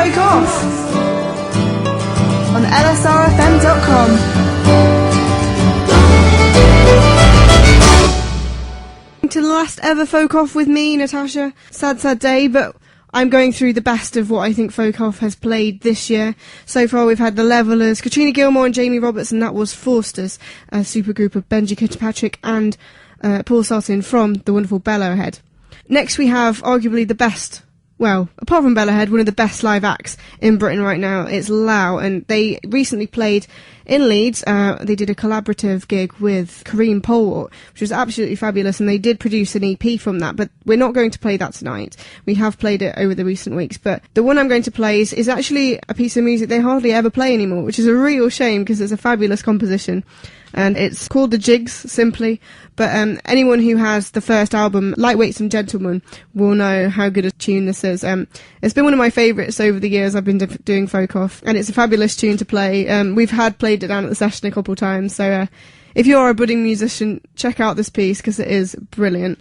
Folk Off on lsrfm.com. To the last ever Folk Off with me, Natasha. Sad day, but I'm going through the best of what I think Folk Off has played this year. So far we've had The Levellers, Katrina Gilmore and Jamie Roberts, and that was Forsters, a supergroup of Benji Kirkpatrick and Paul Sartin from the wonderful Bellowhead. Next we have arguably the best, well, apart from Bellowhead, one of the best live acts in Britain right now. It's Lau, and they recently played in Leeds. They did a collaborative gig with Kareem Polwart, which was absolutely fabulous, and they did produce an EP from that, but we're not going to play that tonight. We have played it over the recent weeks, but the one I'm going to play is actually a piece of music they hardly ever play anymore, which is a real shame because it's a fabulous composition. And it's called The Jigs, simply. But anyone who has the first album, Lightweights and Gentlemen, will know how good a tune this is. It's been one of my favourites over the years I've been doing Folk Off, and it's a fabulous tune to play. We've played it down at the session a couple of times, so if you're a budding musician, check out this piece, because it is brilliant.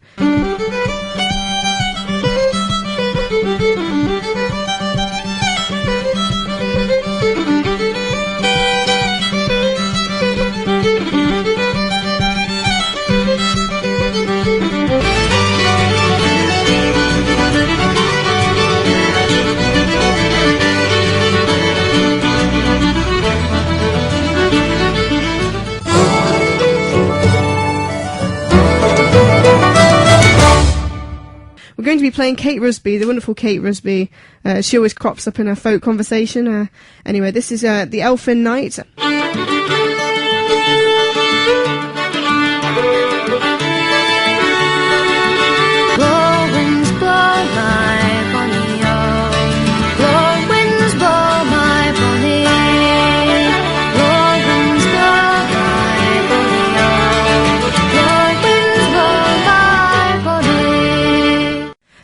We're going to be playing Kate Rusby, the wonderful Kate Rusby. She always crops up in a folk conversation. Anyway, this is The Elfin Night.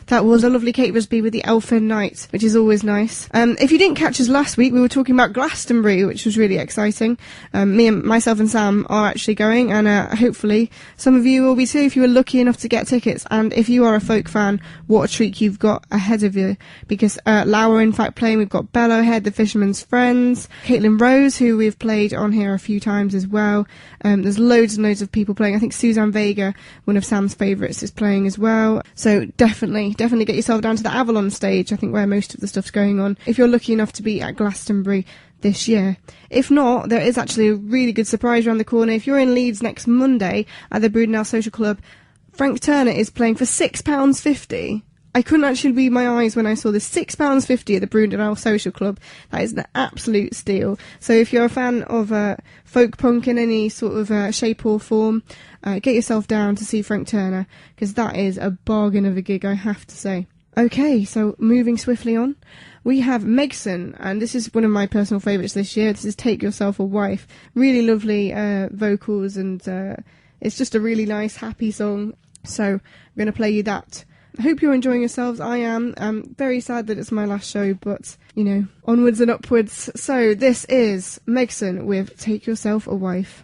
That was a lovely Kate Rusby with The Elfin Night, which is always nice. If you didn't catch us last week, we were talking about Glastonbury, which was really exciting. Myself and Sam are actually going, and hopefully some of you will be too if you were lucky enough to get tickets. And if you are a folk fan, what a treat you've got ahead of you, because Lau are in fact playing. We've got Bellowhead, The Fisherman's Friends, Caitlin Rose, who we've played on here a few times as well. There's loads and loads of people playing. I think Suzanne Vega, one of Sam's favourites, is playing as well. So definitely get yourself down to the Avalon stage, I think, where most of the stuff's going on, if you're lucky enough to be at Glastonbury this year. If not, there is actually a really good surprise around the corner. If you're in Leeds next Monday at the Brudenell Social Club, Frank Turner is playing for £6.50. I couldn't actually believe my eyes when I saw this. £6.50 at the Brudenell Social Club. That is an absolute steal. So if you're a fan of folk punk in any sort of shape or form, get yourself down to see Frank Turner, because that is a bargain of a gig, I have to say. Okay, so moving swiftly on, we have Megson, and this is one of my personal favourites this year. This is Take Yourself a Wife. Really lovely vocals, and it's just a really nice, happy song. So I'm going to play you that. I hope you're enjoying yourselves. I am. I'm very sad that it's my last show, but, you know, onwards and upwards. So this is Megson with Take Yourself a Wife.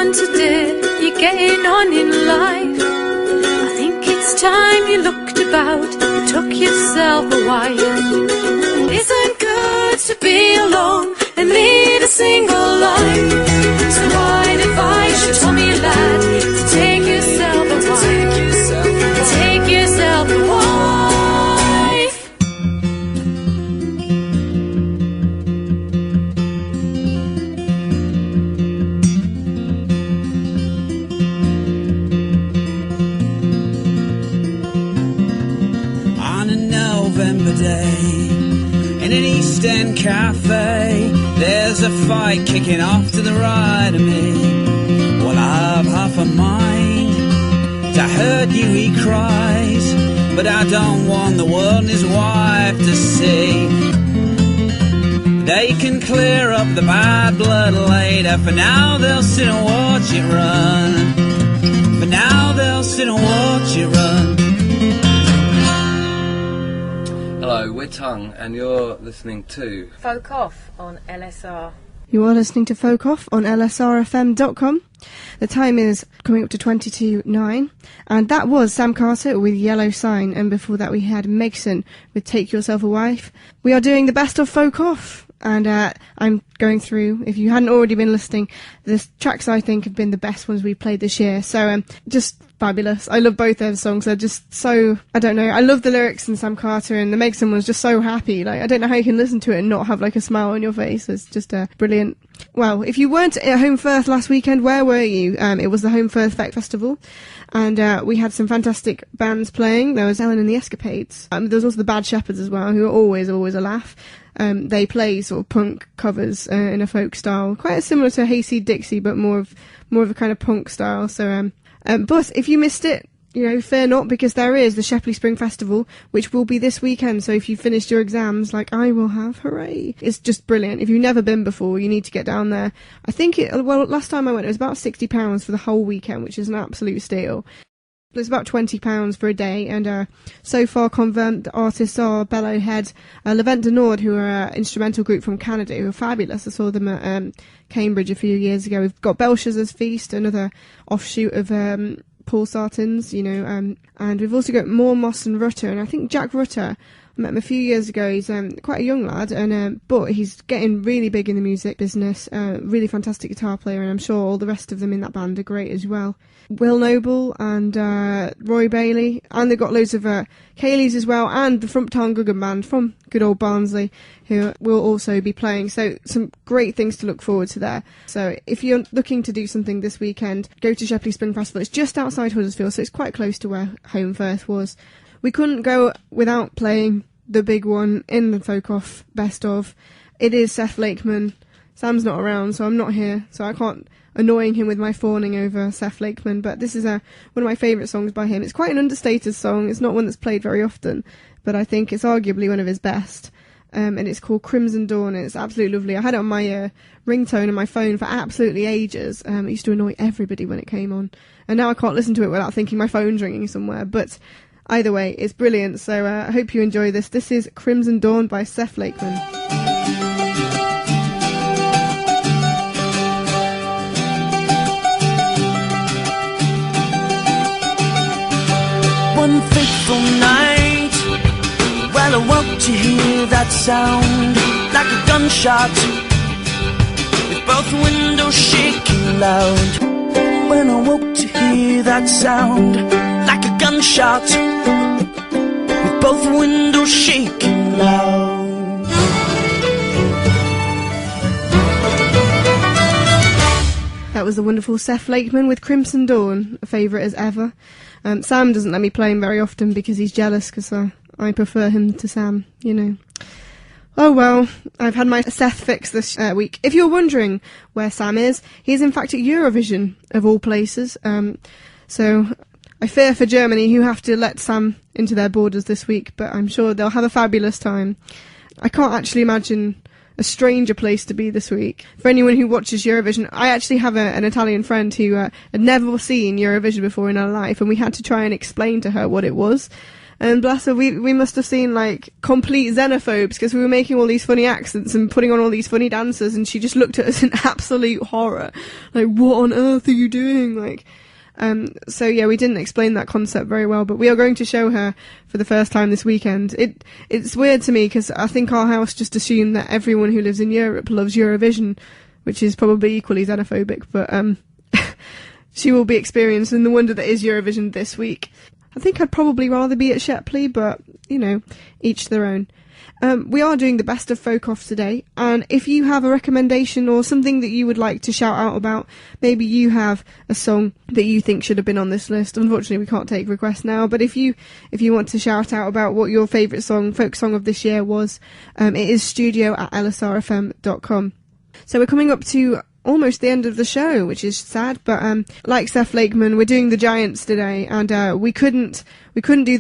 Today, you're getting on in life. I think it's time you looked about and took yourself a wife. It isn't good to be alone and lead a single life. So I'd advise you, Tommy lad, to take yourself a wife. Take yourself a wife. Day in an East End cafe, there's a fight kicking off to the right of me. Well, I have half a mind to hurt you, he cries, but I don't want the world and his wife to see. They can clear up the bad blood later. For now they'll sit and watch it run. For now they'll sit and watch it run. Hello, we're Tongue, and you're listening to Folk Off on LSR. You are listening to Folk Off on lsrfm.com. The time is coming up to 22:09, and that was Sam Carter with Yellow Sign, and before that we had Megson with Take Yourself a Wife. We are doing the best of Folk Off, and I'm going through, if you hadn't already been listening, the tracks I think have been the best ones we've played this year, so just fabulous. I love both those songs. They're just so, I don't know, I love the lyrics in Sam Carter, and the Megson one's just so happy. Like, I don't know how you can listen to it and not have like a smile on your face. It's just brilliant. Well, if you weren't at Home Firth last weekend, where were you? It was the Home Firth Festival, and we had some fantastic bands playing. There was Ellen and the Escapades. There was also the Bad Shepherds as well, who are always a laugh. They play sort of punk covers in a folk style, quite similar to Hayseed Dixie, but more of a kind of punk style. So, but if you missed it, you know, fear not, because there is the Shepley Spring Festival, which will be this weekend. So if you finished your exams, like I will have, hooray! It's just brilliant. If you've never been before, you need to get down there. I think last time I went, it was about £60 for the whole weekend, which is an absolute steal. It's about £20 for a day, and so far confirmed artists are Bellowhead, Levent de Nord, who are an instrumental group from Canada, who are fabulous. I saw them at Cambridge a few years ago. We've got Belshazzar's Feast, another offshoot of Paul Sartins, you know, and we've also got Moore, Moss and Rutter, and I think Jack Rutter, I met him a few years ago. He's quite a young lad, and but he's getting really big in the music business, really fantastic guitar player, and I'm sure all the rest of them in that band are great as well. Will Noble and Roy Bailey, and they've got loads of Kayleys as well, and the Frumptown Guggen Band from good old Barnsley, who will also be playing. So some great things to look forward to there. So if you're looking to do something this weekend, go to Shepley Spring Festival. It's just outside Huddersfield, so it's quite close to where Home Firth was. We couldn't go without playing the big one in the Folk Off Best Of. It is Seth Lakeman. Sam's not around, so I'm not here, so I can't annoying him with my fawning over Seth Lakeman, but this is one of my favourite songs by him. It's quite an understated song. It's not one that's played very often, but I think it's arguably one of his best. And it's called Crimson Dawn, and it's absolutely lovely. I had it on my ringtone on my phone for absolutely ages. It used to annoy everybody when it came on, and now I can't listen to it without thinking my phone's ringing somewhere, but either way, it's brilliant, so I hope you enjoy this. This is Crimson Dawn by Seth Lakeman. One fateful night, well, I woke to hear that sound like a gunshot, with both windows shaking loud. When I woke to hear that sound like a gunshot, with both windows shaking loud. That was the wonderful Seth Lakeman with Crimson Dawn, a favourite as ever. Sam doesn't let me play him very often because he's jealous, because I prefer him to Sam, you know. Oh well, I've had my Seth fix this week. If you're wondering where Sam is, he's in fact at Eurovision, of all places. So I fear for Germany, who have to let Sam into their borders this week, but I'm sure they'll have a fabulous time. I can't actually imagine a stranger place to be this week. For anyone who watches Eurovision, I actually have an Italian friend who had never seen Eurovision before in her life, and we had to try and explain to her what it was. And bless her, we must have seen like complete xenophobes, because we were making all these funny accents and putting on all these funny dances, and she just looked at us in absolute horror. Like, what on earth are you doing? Like, so yeah, we didn't explain that concept very well, but we are going to show her for the first time this weekend. It's weird to me, because I think our house just assumed that everyone who lives in Europe loves Eurovision, which is probably equally xenophobic, but she will be experiencing the wonder that is Eurovision this week. I think I'd probably rather be at Shepley, but, you know, each their own. We are doing the best of Folk Off today, and if you have a recommendation or something that you would like to shout out about, maybe you have a song that you think should have been on this list. Unfortunately, we can't take requests now, but if you want to shout out about what your favourite folk song of this year was, it is studio@lsrfm.com. So we're coming up to almost the end of the show, which is sad, but like Seth Lakeman, we're doing the Giants today, and we couldn't do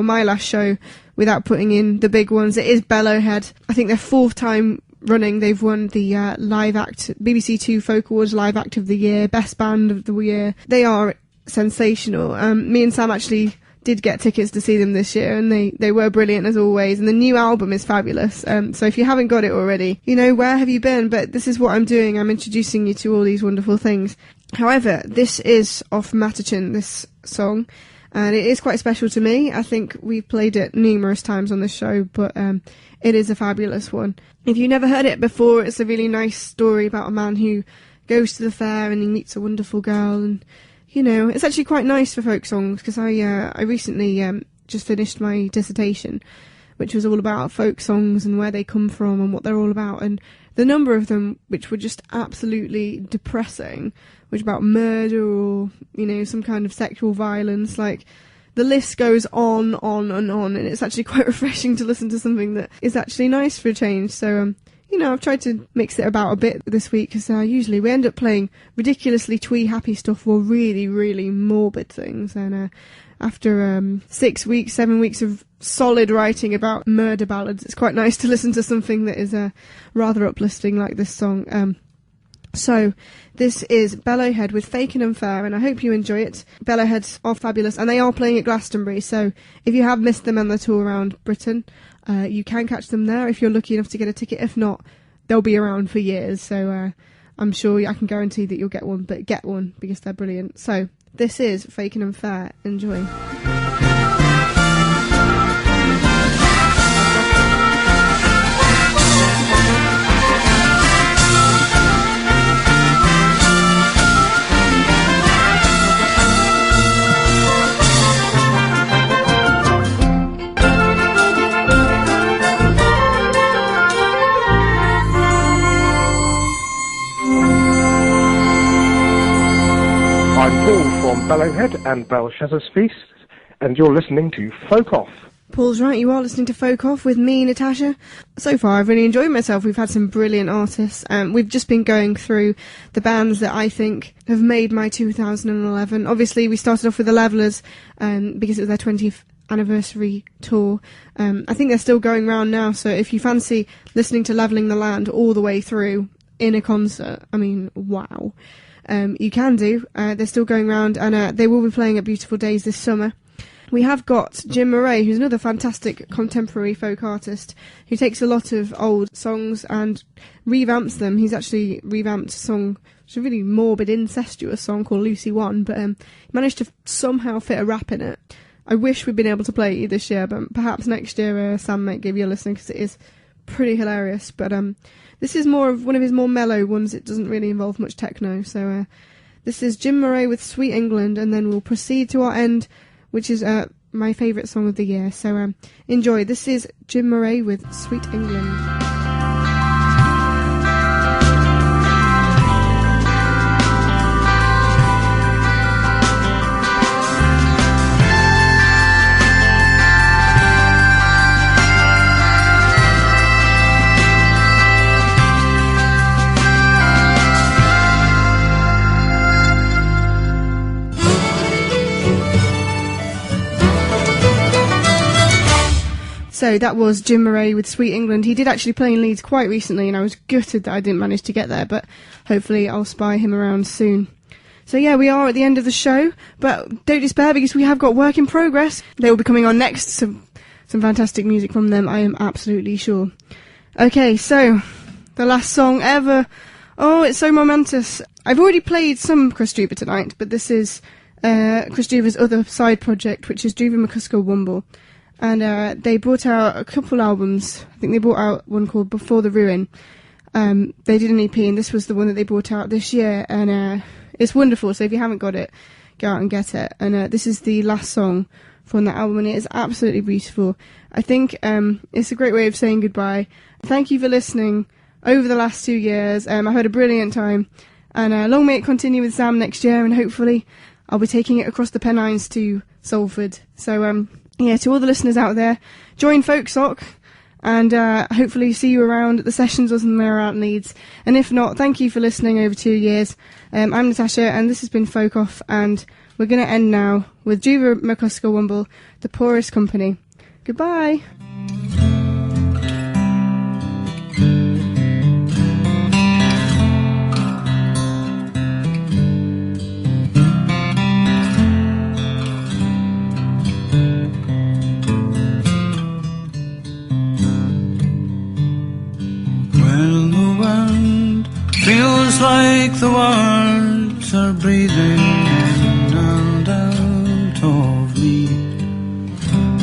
my last show without putting in the big ones. It is Bellowhead. I think their 4th time running they've won the Live Act BBC Two Folk Awards Live Act of the Year, Best Band of the Year. They are sensational. Me and Sam actually did get tickets to see them this year, and they were brilliant as always, and the new album is fabulous. So if you haven't got it already, where have you been? But this is what I'm doing. I'm introducing you to all these wonderful things. However, this is off Matachin, this song, and it is quite special to me. I think we've played it numerous times on this show, but it is a fabulous one. If you never heard it before, it's a really nice story about a man who goes to the fair and he meets a wonderful girl, and it's actually quite nice for folk songs, because I recently just finished my dissertation, which was all about folk songs and where they come from and what they're all about, and the number of them which were just absolutely depressing, which about murder or some kind of sexual violence, like the list goes on and on, and it's actually quite refreshing to listen to something that is actually nice for a change. So I've tried to mix it about a bit this week, because usually we end up playing ridiculously twee happy stuff or really, really morbid things. And after 6 weeks, 7 weeks of solid writing about murder ballads, it's quite nice to listen to something that is rather uplifting like this song. So this is Bellowhead with Fake and Unfair, and I hope you enjoy it. Bellowheads are fabulous, and they are playing at Glastonbury, so if you have missed them on the tour around Britain, you can catch them there if you're lucky enough to get a ticket. If not, they'll be around for years, so I'm sure I can guarantee that you'll get one, but get one because they're brilliant. So this is Fake and Unfair. Enjoy. I'm Paul from Bellowhead and Belshazzar's Feast, and you're listening to Folk Off. Paul's right, you are listening to Folk Off with me, Natasha. So far, I've really enjoyed myself. We've had some brilliant artists. We've just been going through the bands that I think have made my 2011. Obviously, we started off with the Levellers because it was their 20th anniversary tour. I think they're still going round now, so if you fancy listening to Levelling the Land all the way through in a concert, I mean, wow. You can do. They're still going round, and they will be playing at Beautiful Days this summer. We have got Jim Murray, who's another fantastic contemporary folk artist who takes a lot of old songs and revamps them. He's actually revamped a song, it's a really morbid, incestuous song called Lucy One, but he managed to somehow fit a rap in it. I wish we'd been able to play it this year, but perhaps next year Sam might give you a listen, because it is pretty hilarious. But this is more of one of his more mellow ones. It doesn't really involve much techno. So this is Jim Murray with Sweet England, and then we'll proceed to our end, which is my favourite song of the year. So enjoy. This is Jim Murray with Sweet England. So that was Jim Murray with Sweet England. He did actually play in Leeds quite recently, and I was gutted that I didn't manage to get there, but hopefully I'll spy him around soon. So yeah, we are at the end of the show, but don't despair, because we have got work in progress. They will be coming on next, some fantastic music from them, I am absolutely sure. Okay, so the last song ever. Oh, it's so momentous. I've already played some Chris Druva tonight, but this is Chris Druva's other side project, which is Druva McCusker Womble. And they brought out a couple albums. I think they brought out one called Before the Ruin. They did an EP, and this was the one that they brought out this year. And it's wonderful, so if you haven't got it, go out and get it. And this is the last song from that album, and it is absolutely beautiful. I think it's a great way of saying goodbye. Thank you for listening over the last 2 years. I had a brilliant time. And long may it continue with Sam next year, and hopefully I'll be taking it across the Pennines to Salford. So, yeah, to all the listeners out there, join Folk Sock, and hopefully see you around at the sessions or somewhere out in Leeds. And if not, thank you for listening over 2 years. I'm Natasha, and this has been Folk Off, and we're going to end now with Druva McCusker Womble, The Poorest Company. Goodbye. the words are breathing in and out of me,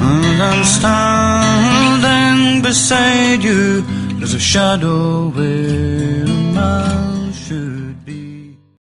and I'm standing beside you. There's a shadow where my shoes.